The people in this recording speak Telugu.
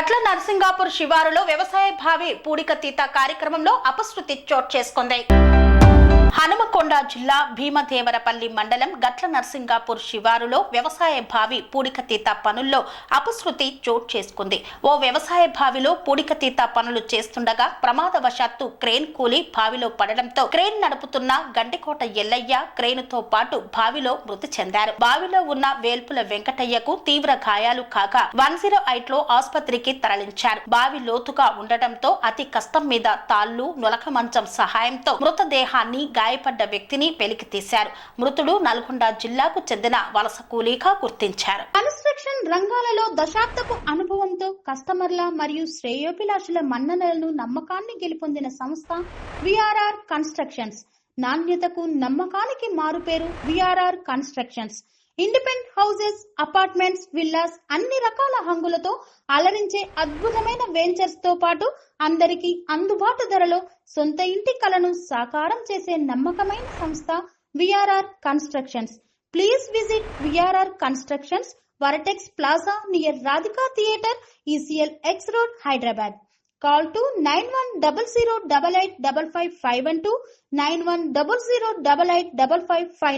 గట్ల నర్సింగాపూర్ శివారులో వ్యవసాయ భావి పూడికతీత కార్యక్రమంలో అపశృతి చోటు చేసుకుంది. హనుమకొండ జిల్లా భీమదేవరపల్లి మండలం గట్ల నర్సింగాపూర్ శివారులో వ్యవసాయ భావి పూడికతీత పనుల్లో అపశృతి చోటు చేసుకుంది. ఓ వ్యవసాయ బావిలో పూడికతీత పనులు చేస్తుండగా ప్రమాదవశాత్తు క్రేన్ కూలి బావిలో పడడంతో క్రేన్ నడుపుతున్న గండికోట ఎల్లయ్య క్రేనుతో పాటు బావిలో మృతి చెందారు. బావిలో ఉన్న వేల్పుల వెంకటయ్యకు తీవ్ర గాయాలు కాగా 108లో ఆసుపత్రికి తరలించారు. బావి లోతుగా ఉండటంతో అతి కష్టం మీద తాళ్లు నులక మంచం సహాయంతో మృతదేహాన్ని గాయపడ్డ వ్యక్తిని వెలికి తీశారు. మృతుడు నల్గొండ జిల్లాకు చెందిన వలస కూలీగా గుర్తించారు. కన్స్ట్రక్షన్ రంగాలలో దశాబ్దపు అనుభవంతో కస్టమర్ల మరియు శ్రేయోభిలాషుల మన్ననలను నమ్మకాన్ని గెలుపొందిన సంస్థ విఆర్ఆర్ కన్స్ట్రక్షన్స్. నాణ్యతకు నమ్మకానికి మారుపేరు VRR constructions. Independent houses, apartments, villas అన్ని రకాల హంగులతో అలరించే అద్భుతమైన వెంచర్స్ తో పాటు అందరికీ అందుబాటు ధరలో సొంత ఇంటి కలను సాకారం చేసే నమ్మకమైన సంస్థ VRR constructions. Please visit VRR constructions, వరటెక్స్ plaza near Radhika theatre, ECL X Road, Hyderabad. Call to 910088555512 9100885555.